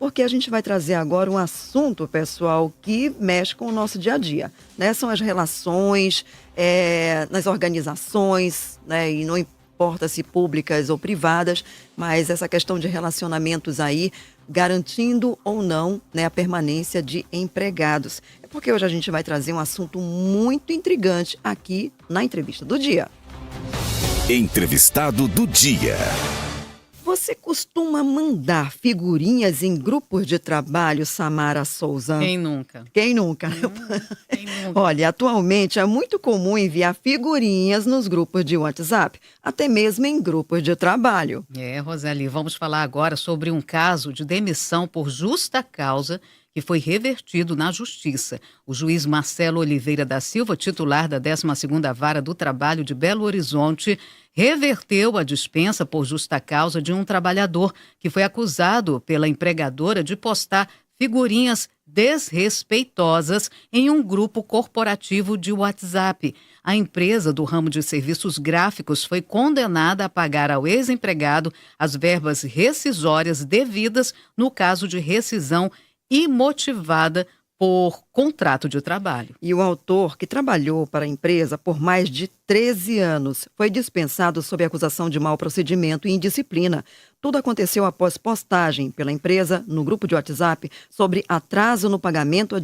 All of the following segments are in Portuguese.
porque a gente vai trazer agora um assunto, pessoal, que mexe com o nosso dia a dia, né? São as relações nas organizações, né? E não importa se públicas ou privadas, mas essa questão de relacionamentos aí, garantindo ou não, né, a permanência de empregados. É porque hoje a gente vai trazer um assunto muito intrigante aqui na entrevista do dia. Entrevistado do dia. Você costuma mandar figurinhas em grupos de trabalho, Samara Souza? Quem nunca? Quem nunca? Quem nunca? Olha, atualmente é muito comum enviar figurinhas nos grupos de WhatsApp, até mesmo em grupos de trabalho. Roseli, vamos falar agora sobre um caso de demissão por justa causa que foi revertido na Justiça. O juiz Marcelo Oliveira da Silva, titular da 12ª Vara do Trabalho de Belo Horizonte, reverteu a dispensa por justa causa de um trabalhador que foi acusado pela empregadora de postar figurinhas desrespeitosas em um grupo corporativo de WhatsApp. A empresa do ramo de serviços gráficos foi condenada a pagar ao ex-empregado as verbas rescisórias devidas no caso de rescisão imotivada por contrato de trabalho. E o autor, que trabalhou para a empresa por mais de 13 anos, foi dispensado sob acusação de mau procedimento e indisciplina. Tudo aconteceu após postagem pela empresa no grupo de WhatsApp sobre atraso no pagamento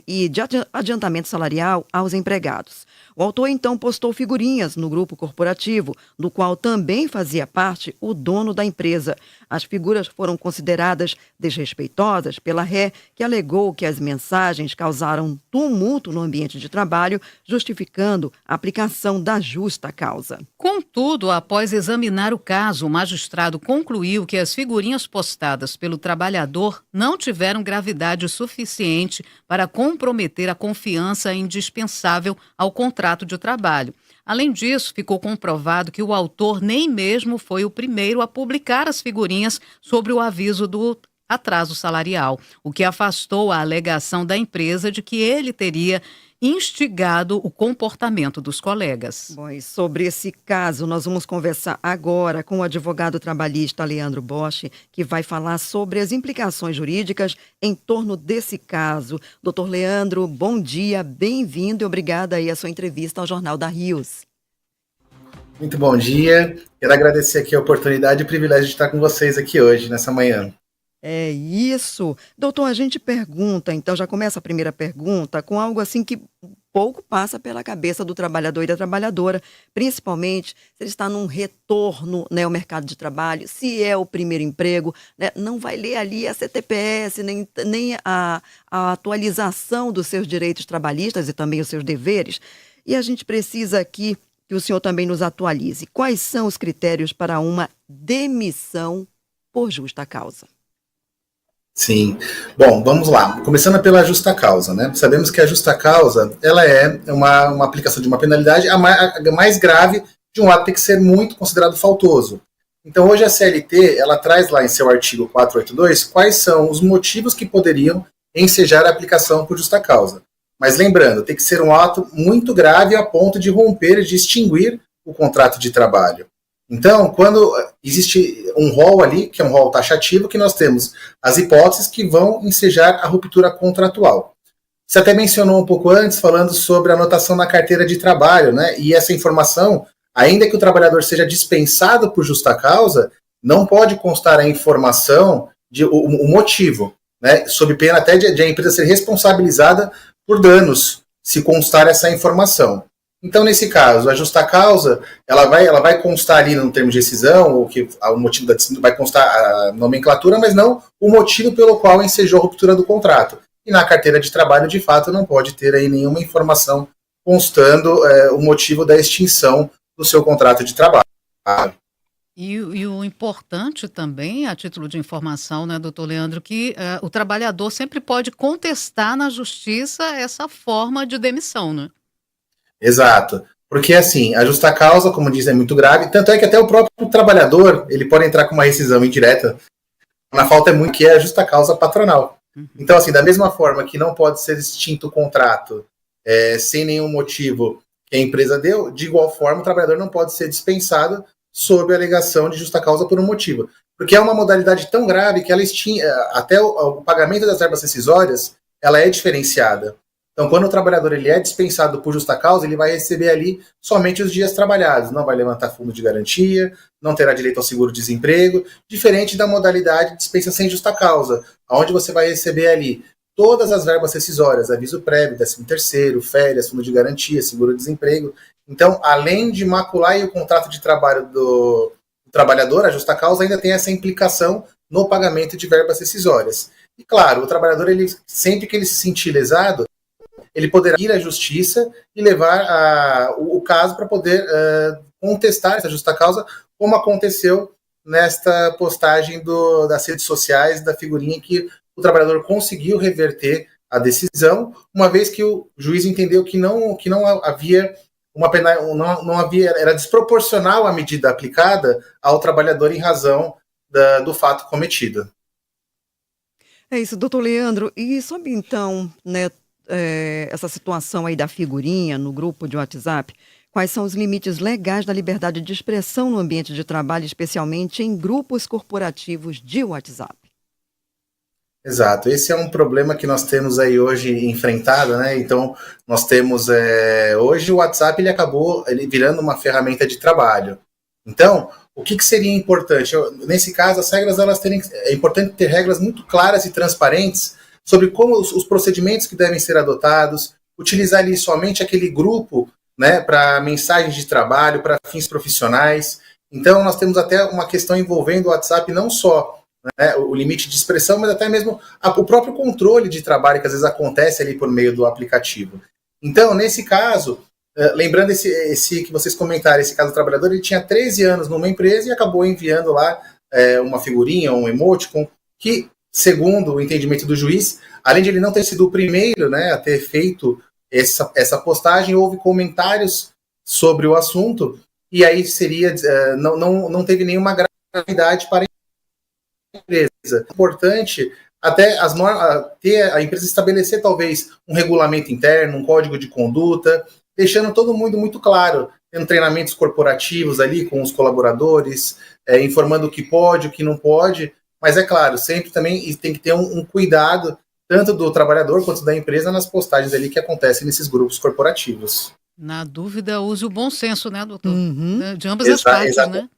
e de adiantamento salarial aos empregados. O autor então postou figurinhas no grupo corporativo, do qual também fazia parte o dono da empresa. As figuras foram consideradas desrespeitosas pela ré, que alegou que as mensagens causaram tumulto no ambiente de trabalho, justificando a aplicação da justa causa. Contudo, após examinar o caso, o magistrado concluiu que as figurinhas postadas pelo trabalhador não tiveram gravidade suficiente para comprometer a confiança indispensável ao contrato de trabalho. Além disso, ficou comprovado que o autor nem mesmo foi o primeiro a publicar as figurinhas sobre o aviso do atraso salarial, o que afastou a alegação da empresa de que ele teria instigado o comportamento dos colegas. Bom, e sobre esse caso, nós vamos conversar agora com o advogado trabalhista Leandro Bosch, que vai falar sobre as implicações jurídicas em torno desse caso. Doutor Leandro, bom dia, bem-vindo e obrigada aí a sua entrevista ao Jornal da Rios. Muito bom dia, quero agradecer aqui a oportunidade e o privilégio de estar com vocês aqui hoje, nessa manhã. É isso. Doutor, a gente pergunta, então já começa a primeira pergunta com algo assim que pouco passa pela cabeça do trabalhador e da trabalhadora, principalmente se ele está num retorno, né, ao mercado de trabalho, se é o primeiro emprego, né, não vai ler ali a CTPS, nem a atualização dos seus direitos trabalhistas e também os seus deveres. E a gente precisa aqui que o senhor também nos atualize. Quais são os critérios para uma demissão por justa causa? Sim. Bom, vamos lá. Começando pela justa causa, né? Sabemos que a justa causa, ela é uma aplicação de uma penalidade a mais grave de um ato que tem que ser muito considerado faltoso. Então, hoje a CLT, ela traz lá em seu artigo 482 quais são os motivos que poderiam ensejar a aplicação por justa causa. Mas lembrando, tem que ser um ato muito grave a ponto de romper e de extinguir o contrato de trabalho. Então, quando existe um rol ali, que é um rol taxativo, que nós temos as hipóteses que vão ensejar a ruptura contratual. Você até mencionou um pouco antes, falando sobre a anotação na carteira de trabalho, né? E essa informação, ainda que o trabalhador seja dispensado por justa causa, não pode constar a informação, o motivo, né? Sob pena até de a empresa ser responsabilizada por danos, se constar essa informação. Então, nesse caso, a justa causa, ela vai constar ali no termo de rescisão, ou que o motivo da decisão vai constar a nomenclatura, mas não o motivo pelo qual ensejou a ruptura do contrato. E na carteira de trabalho, de fato, não pode ter aí nenhuma informação constando o motivo da extinção do seu contrato de trabalho. E o importante também, a título de informação, né, doutor Leandro, que o trabalhador sempre pode contestar na justiça essa forma de demissão, né? Exato, porque assim, a justa causa, como diz, é muito grave, tanto é que até o próprio trabalhador, ele pode entrar com uma rescisão indireta, na falta é muito que é a justa causa patronal. Então, assim, da mesma forma que não pode ser extinto o contrato sem nenhum motivo que a empresa deu, de igual forma o trabalhador não pode ser dispensado sob a alegação de justa causa por um motivo. Porque é uma modalidade tão grave que ela até o pagamento das verbas rescisórias, ela é diferenciada. Então, quando o trabalhador ele é dispensado por justa causa, ele vai receber ali somente os dias trabalhados, não vai levantar fundo de garantia, não terá direito ao seguro-desemprego, diferente da modalidade de dispensa sem justa causa, onde você vai receber ali todas as verbas rescisórias, aviso prévio, 13º, férias, fundo de garantia, seguro-desemprego. Então, além de macular o contrato de trabalho do trabalhador, a justa causa ainda tem essa implicação no pagamento de verbas rescisórias. E claro, o trabalhador, ele, sempre que ele se sentir lesado, ele poderá ir à justiça e levar o caso para poder contestar essa justa causa, como aconteceu nesta postagem das redes sociais, da figurinha que o trabalhador conseguiu reverter a decisão, uma vez que o juiz entendeu que não havia uma pena, não havia, era desproporcional a medida aplicada ao trabalhador em razão do fato cometido. É isso, doutor Leandro. E sobre então, né, essa situação aí da figurinha no grupo de WhatsApp, quais são os limites legais da liberdade de expressão no ambiente de trabalho, especialmente em grupos corporativos de WhatsApp? Exato, esse é um problema que nós temos aí hoje enfrentado, né? Então, nós temos, hoje o WhatsApp ele acabou virando uma ferramenta de trabalho. Então, o que seria importante? Nesse caso, as regras, é importante ter regras muito claras e transparentes sobre como os procedimentos que devem ser adotados, utilizar ali somente aquele grupo, né, para mensagens de trabalho, para fins profissionais. Então, nós temos até uma questão envolvendo o WhatsApp, não só, né, o limite de expressão, mas até mesmo o próprio controle de trabalho que às vezes acontece ali por meio do aplicativo. Então, nesse caso, lembrando esse que vocês comentaram, esse caso do trabalhador, ele tinha 13 anos numa empresa e acabou enviando lá uma figurinha, um emoticon, que, segundo o entendimento do juiz, além de ele não ter sido o primeiro, né, a ter feito essa postagem, houve comentários sobre o assunto, e aí não teve nenhuma gravidade para a empresa. É importante até ter a empresa estabelecer talvez um regulamento interno, um código de conduta, deixando todo mundo muito claro, tendo treinamentos corporativos ali com os colaboradores, informando o que pode, o que não pode, mas é claro, sempre também tem que ter um cuidado, tanto do trabalhador quanto da empresa, nas postagens ali que acontecem nesses grupos corporativos. Na dúvida, use o bom senso, né, doutor? Uhum. De ambas as partes, né?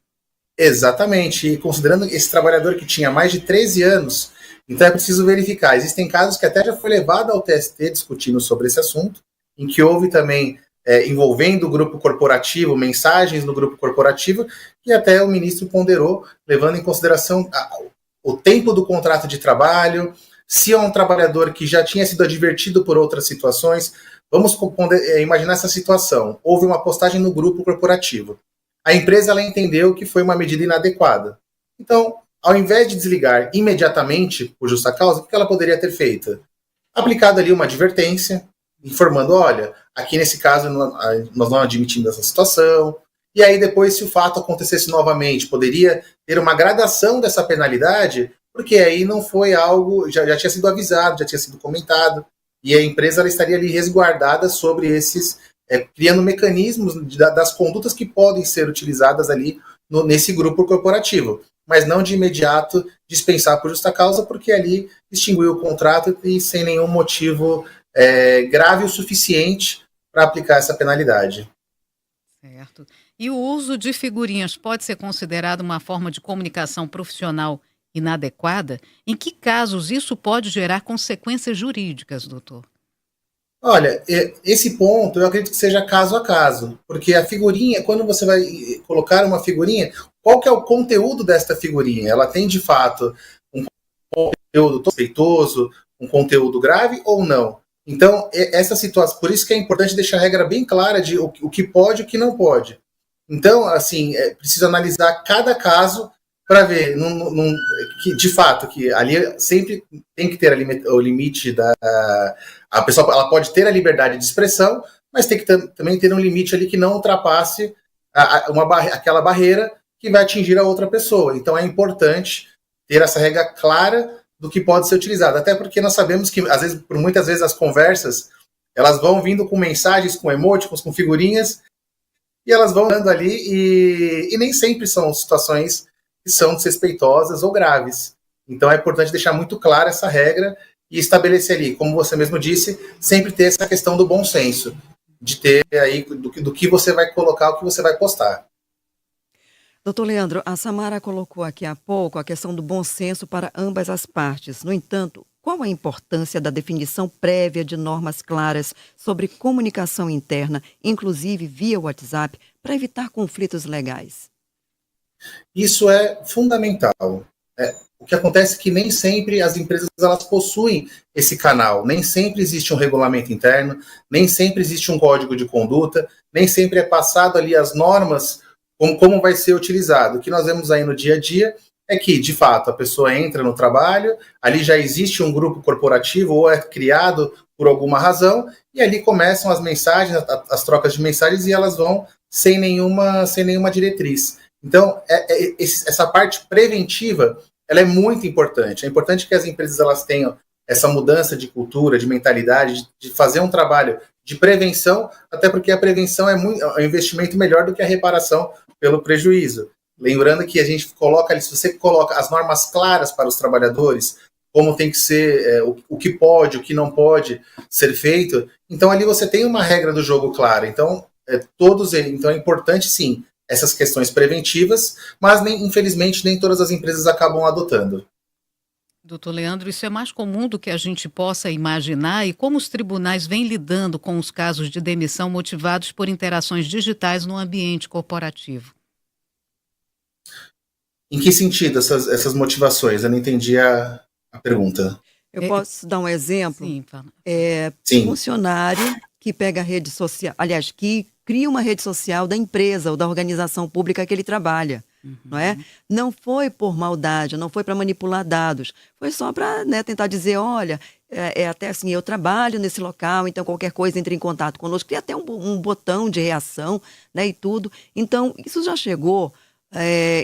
Exatamente, e considerando esse trabalhador que tinha mais de 13 anos, então é preciso verificar. Existem casos que até já foi levado ao TST discutindo sobre esse assunto, em que houve também envolvendo o grupo corporativo, mensagens no grupo corporativo, e até o ministro ponderou, levando em consideração o tempo do contrato de trabalho, se é um trabalhador que já tinha sido advertido por outras situações. Vamos imaginar essa situação. Houve uma postagem no grupo corporativo. A empresa ela entendeu que foi uma medida inadequada. Então, ao invés de desligar imediatamente por justa causa, o que ela poderia ter feito? Aplicado ali uma advertência, informando, olha, aqui nesse caso nós não admitimos essa situação. E aí depois, se o fato acontecesse novamente, poderia ter uma gradação dessa penalidade, porque aí não foi algo, já tinha sido avisado, já tinha sido comentado, e a empresa ela estaria ali resguardada sobre esses, criando mecanismos das condutas que podem ser utilizadas ali nesse grupo corporativo, mas não de imediato dispensar por justa causa, porque ali extinguiu o contrato e sem nenhum motivo grave o suficiente para aplicar essa penalidade. Certo. E o uso de figurinhas pode ser considerado uma forma de comunicação profissional inadequada? Em que casos isso pode gerar consequências jurídicas, doutor? Olha, esse ponto eu acredito que seja caso a caso, porque a figurinha, quando você vai colocar uma figurinha, qual que é o conteúdo desta figurinha? Ela tem, de fato, um conteúdo suspeitoso, um conteúdo grave ou não? Então, essa situação, por isso que é importante deixar a regra bem clara de o que pode e o que não pode. Então, assim, preciso analisar cada caso para ver, que, de fato, que ali sempre tem que ter o limite a pessoa ela pode ter a liberdade de expressão, mas tem que também ter um limite ali que não ultrapasse aquela barreira que vai atingir a outra pessoa. Então é importante ter essa regra clara do que pode ser utilizado, até porque nós sabemos que muitas vezes as conversas elas vão vindo com mensagens, com emoticons, com figurinhas, e elas vão andando ali e nem sempre são situações que são desrespeitosas ou graves. Então é importante deixar muito clara essa regra e estabelecer ali, como você mesmo disse, sempre ter essa questão do bom senso, de ter aí do que você vai colocar, o que você vai postar. Doutor Leandro, a Samara colocou aqui há pouco a questão do bom senso para ambas as partes. No entanto, qual a importância da definição prévia de normas claras sobre comunicação interna, inclusive via WhatsApp, para evitar conflitos legais? Isso é fundamental. O que acontece é que nem sempre as empresas elas possuem esse canal, nem sempre existe um regulamento interno, nem sempre existe um código de conduta, nem sempre é passado ali as normas como vai ser utilizado. O que nós vemos aí no dia a dia é que, de fato, a pessoa entra no trabalho, ali já existe um grupo corporativo ou é criado por alguma razão, e ali começam as mensagens, as trocas de mensagens, e elas vão sem nenhuma diretriz. Então, essa parte preventiva, ela é muito importante. É importante que as empresas elas tenham essa mudança de cultura, de mentalidade, de fazer um trabalho de prevenção, até porque a prevenção é um investimento melhor do que a reparação pelo prejuízo. Lembrando que a gente coloca ali, se você coloca as normas claras para os trabalhadores, como tem que ser, o que pode, o que não pode ser feito, então ali você tem uma regra do jogo clara. Então, então é importante, sim, essas questões preventivas, mas infelizmente nem todas as empresas acabam adotando. Doutor Leandro, isso é mais comum do que a gente possa imaginar, e como os tribunais vêm lidando com os casos de demissão motivados por interações digitais no ambiente corporativo? Em que sentido essas motivações? Eu não entendi a pergunta. Eu posso dar um exemplo? Sim, fala. Sim. Funcionário que pega a rede social, aliás, que cria uma rede social da empresa ou da organização pública que ele trabalha. Não é? Não foi por maldade, não foi para manipular dados, foi só para, né, tentar dizer, olha, até assim, eu trabalho nesse local, então qualquer coisa entre em contato conosco, tem até um botão de reação, né, e tudo. Então, isso já chegou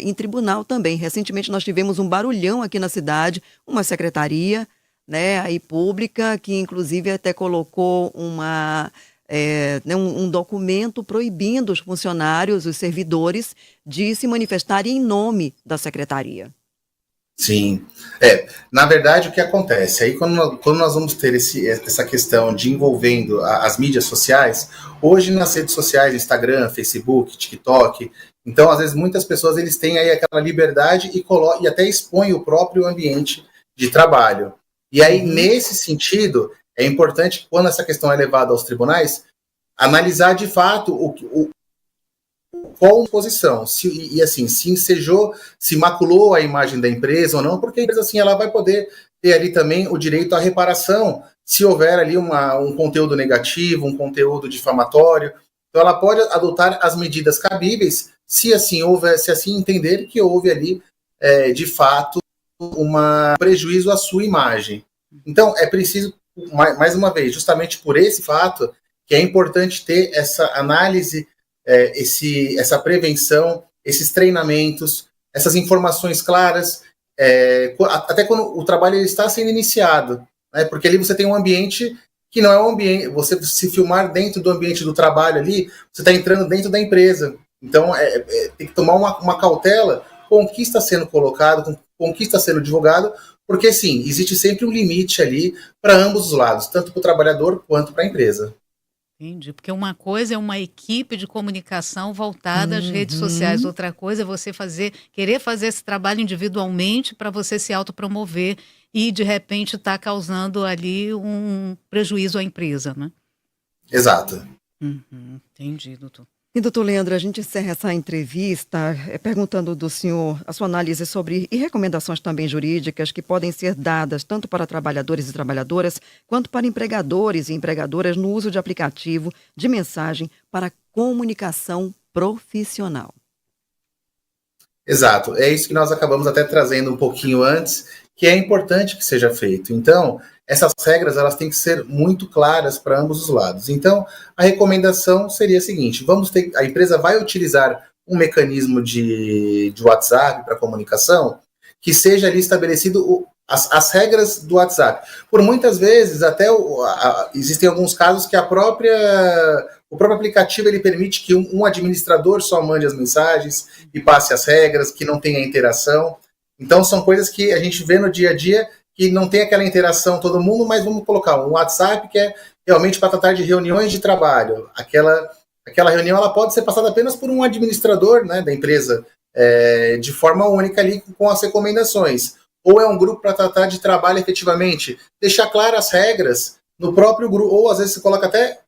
em tribunal também. Recentemente nós tivemos um barulhão aqui na cidade, uma secretaria, né, aí pública, que inclusive até colocou um documento proibindo os funcionários, os servidores, de se manifestarem em nome da secretaria. Sim. Na verdade, o que acontece? Aí, quando nós vamos ter essa questão de envolvendo as mídias sociais, hoje nas redes sociais, Instagram, Facebook, TikTok, então, às vezes, muitas pessoas eles têm aí aquela liberdade e até expõem o próprio ambiente de trabalho. E aí, nesse sentido, é importante, quando essa questão é levada aos tribunais, analisar de fato qual posição, se ensejou, se maculou a imagem da empresa ou não, porque a empresa assim, ela vai poder ter ali também o direito à reparação, se houver ali um conteúdo negativo, um conteúdo difamatório. Então ela pode adotar as medidas cabíveis, se assim entender que houve ali, de fato, um prejuízo à sua imagem. Então é preciso, mais uma vez, justamente por esse fato, que é importante ter essa análise, essa prevenção, esses treinamentos, essas informações claras, até quando o trabalho está sendo iniciado, né? Porque ali você tem um ambiente que não é um ambiente, você se filmar dentro do ambiente do trabalho ali, você está entrando dentro da empresa. Então, tem que tomar uma cautela com o que está sendo colocado, com o que está sendo divulgado, porque, sim, existe sempre um limite ali para ambos os lados, tanto para o trabalhador quanto para a empresa. Entendi, porque uma coisa é uma equipe de comunicação voltada às redes sociais, outra coisa é você querer fazer esse trabalho individualmente para você se autopromover e, de repente, estar causando ali um prejuízo à empresa, né? Exato. Entendi, doutor. E, doutor Leandro, a gente encerra essa entrevista perguntando do senhor a sua análise sobre e recomendações também jurídicas que podem ser dadas tanto para trabalhadores e trabalhadoras quanto para empregadores e empregadoras no uso de aplicativo de mensagem para comunicação profissional. Exato, é isso que nós acabamos até trazendo um pouquinho antes, que é importante que seja feito. Então, essas regras elas têm que ser muito claras para ambos os lados. Então, a recomendação seria a seguinte: a empresa vai utilizar um mecanismo de WhatsApp para comunicação, que seja ali estabelecido as regras do WhatsApp. Por muitas vezes, até existem alguns casos que O próprio aplicativo ele permite que um administrador só mande as mensagens e passe as regras, que não tenha interação. Então são coisas que a gente vê no dia a dia que não tem aquela interação todo mundo, mas vamos colocar um WhatsApp que é realmente para tratar de reuniões de trabalho. Aquela reunião ela pode ser passada apenas por um administrador, né, da empresa, de forma única ali com as recomendações. Ou é um grupo para tratar de trabalho efetivamente, deixar claras as regras no próprio grupo, ou às vezes você coloca até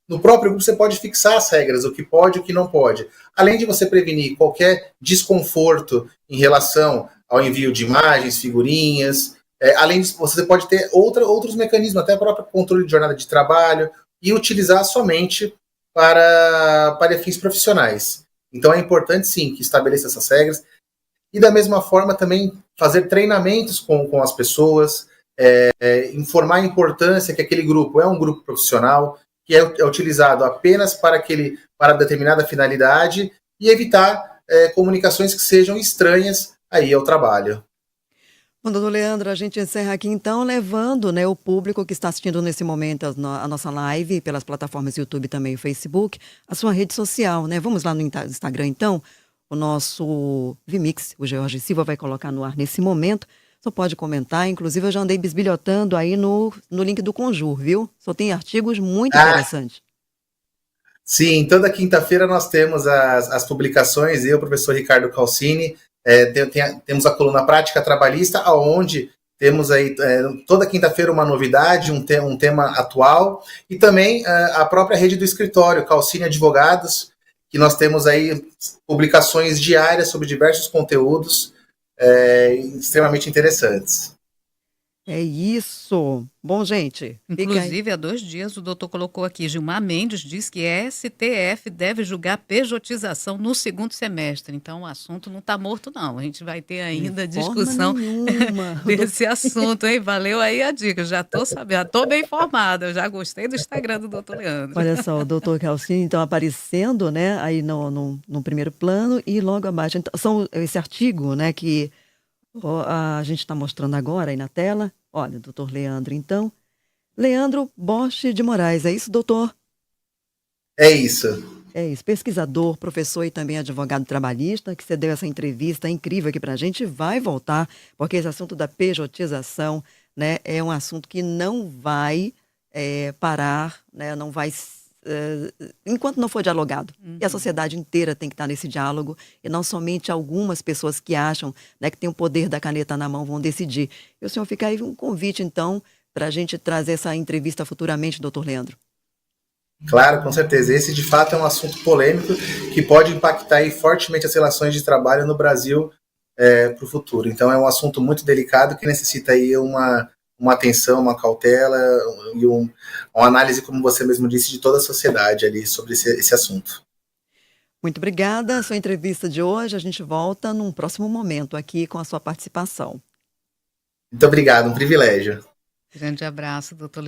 no próprio grupo, você pode fixar as regras, o que pode e o que não pode. Além de você prevenir qualquer desconforto em relação ao envio de imagens, figurinhas, além disso, você pode ter outros mecanismos, até o próprio controle de jornada de trabalho, e utilizar somente para fins profissionais. Então é importante, sim, que estabeleça essas regras, e da mesma forma também fazer treinamentos com as pessoas, informar a importância que aquele grupo é um grupo profissional, que é utilizado apenas para determinada finalidade, e evitar comunicações que sejam estranhas aí ao trabalho. Bom, doutor Leandro, a gente encerra aqui então levando, né, o público que está assistindo nesse momento a nossa live pelas plataformas YouTube e também o Facebook, a sua rede social, né? Vamos lá no Instagram então, o nosso Vmix, o George Silva vai colocar no ar nesse momento, só pode comentar, inclusive eu já andei bisbilhotando aí no link do Conjur, viu? Só tem artigos muito interessantes. Sim, toda quinta-feira nós temos as publicações, eu, o professor Ricardo Calcini, temos a coluna Prática Trabalhista, onde temos aí toda quinta-feira uma novidade, um tema atual, e também a própria rede do escritório, Calcini Advogados, que nós temos aí publicações diárias sobre diversos conteúdos extremamente interessantes. É isso. Bom, gente. Inclusive, há 2 dias, o doutor colocou aqui, Gilmar Mendes diz que a STF deve julgar pejotização no 2º semestre. Então, o assunto não está morto, não. A gente vai ter ainda discussão desse assunto, hein? Valeu aí a dica. Já estou sabendo, já estou bem informada. Eu já gostei do Instagram do doutor Leandro. Olha só, o doutor Calcini, então, aparecendo, né, aí no primeiro plano e logo abaixo. Então, são esse artigo, né, que a gente está mostrando agora aí na tela. Olha, doutor Leandro, então. Leandro Bosch de Moraes, é isso, doutor? É isso. É isso, pesquisador, professor e também advogado trabalhista, que você deu essa entrevista incrível aqui para a gente, vai voltar, porque esse assunto da pejotização, né, é um assunto que não vai parar, né, não vai, enquanto não for dialogado. E a sociedade inteira tem que estar nesse diálogo, e não somente algumas pessoas que acham, né, que tem o poder da caneta na mão vão decidir. E o senhor fica aí um convite, então, para a gente trazer essa entrevista futuramente, doutor Leandro. Claro, com certeza. Esse, de fato, é um assunto polêmico que pode impactar aí fortemente as relações de trabalho no Brasil para o futuro. Então, é um assunto muito delicado que necessita aí uma atenção, uma cautela e uma análise, como você mesmo disse, de toda a sociedade ali sobre esse assunto. Muito obrigada. A sua entrevista de hoje, a gente volta num próximo momento aqui com a sua participação. Muito obrigado, um privilégio. Grande abraço, doutor Leandro.